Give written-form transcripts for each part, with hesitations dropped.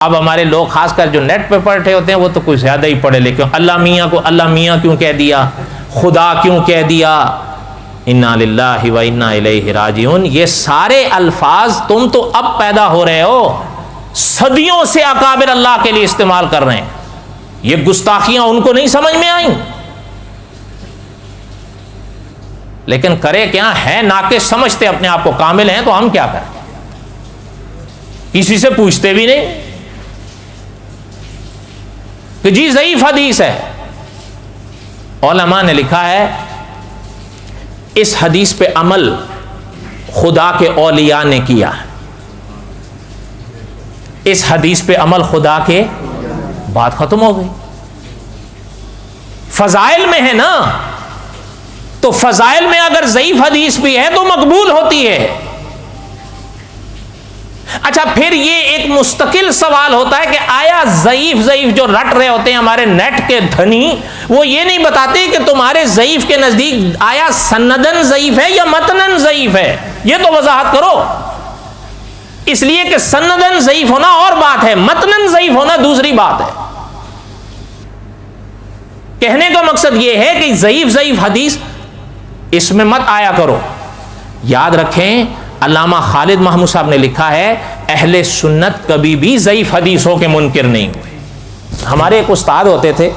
اب ہمارے لوگ خاص کر جو نیٹ پہ پڑھ رہے ہوتے ہیں وہ تو کچھ زیادہ ہی پڑھے لکھے، اللہ میاں کو اللہ میاں کیوں کہہ دیا، خدا کیوں کہہ دیا، انا للہ و انا الیہ راجعون، یہ سارے الفاظ تم تو اب پیدا ہو رہے ہو، صدیوں سے اکابر اللہ کے لیے استعمال کر رہے ہیں، یہ گستاخیاں ان کو نہیں سمجھ میں آئیں، لیکن کرے کیا ہے، ناقص سمجھتے اپنے آپ کو، کامل ہیں تو ہم کیا کریں، کسی سے پوچھتے بھی نہیں کہ جی ضعیف حدیث ہے۔ علماء نے لکھا ہے اس حدیث پہ عمل خدا کے اولیاء نے کیا، اس حدیث پہ عمل خدا کے، بات ختم ہو گئی۔ فضائل میں ہے نا، تو فضائل میں اگر ضعیف حدیث بھی ہے تو مقبول ہوتی ہے۔ اچھا پھر یہ ایک مستقل سوال ہوتا ہے کہ آیا ضعیف جو رٹ رہے ہوتے ہیں ہمارے نیٹ کے دھنی، وہ یہ نہیں بتاتے کہ تمہارے ضعیف کے نزدیک آیا سندن ضعیف ہے یا متنن ضعیف ہے، یہ تو وضاحت کرو، اس لیے کہ سندن ضعیف ہونا اور بات ہے، متنن ضعیف ہونا دوسری بات ہے۔ کہنے کا مقصد یہ ہے کہ ضعیف حدیث اس میں مت آیا کرو۔ یاد رکھیں علامہ خالد محمود صاحب نے لکھا ہے اہل سنت کبھی بھی ضعیف حدیثوں کے منکر نہیں ہوئے۔ ہمارے ایک استاد ہوتے تھے،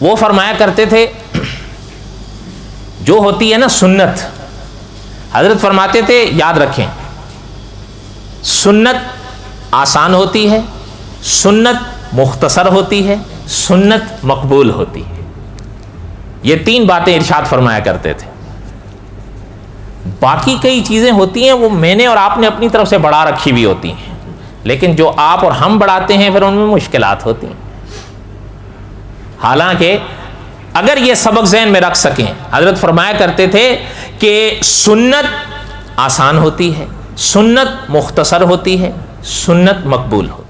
وہ فرمایا کرتے تھے جو ہوتی ہے نا سنت، حضرت فرماتے تھے یاد رکھیں سنت آسان ہوتی ہے، سنت مختصر ہوتی ہے، سنت مقبول ہوتی ہے، یہ تین باتیں ارشاد فرمایا کرتے تھے۔ باقی کئی چیزیں ہوتی ہیں وہ میں نے اور آپ نے اپنی طرف سے بڑھا رکھی بھی ہوتی ہیں، لیکن جو آپ اور ہم بڑھاتے ہیں پھر ان میں مشکلات ہوتی ہیں۔ حالانکہ اگر یہ سبق ذہن میں رکھ سکیں، حضرت فرمایا کرتے تھے کہ سنت آسان ہوتی ہے، سنت مختصر ہوتی ہے، سنت مقبول ہوتی ہے۔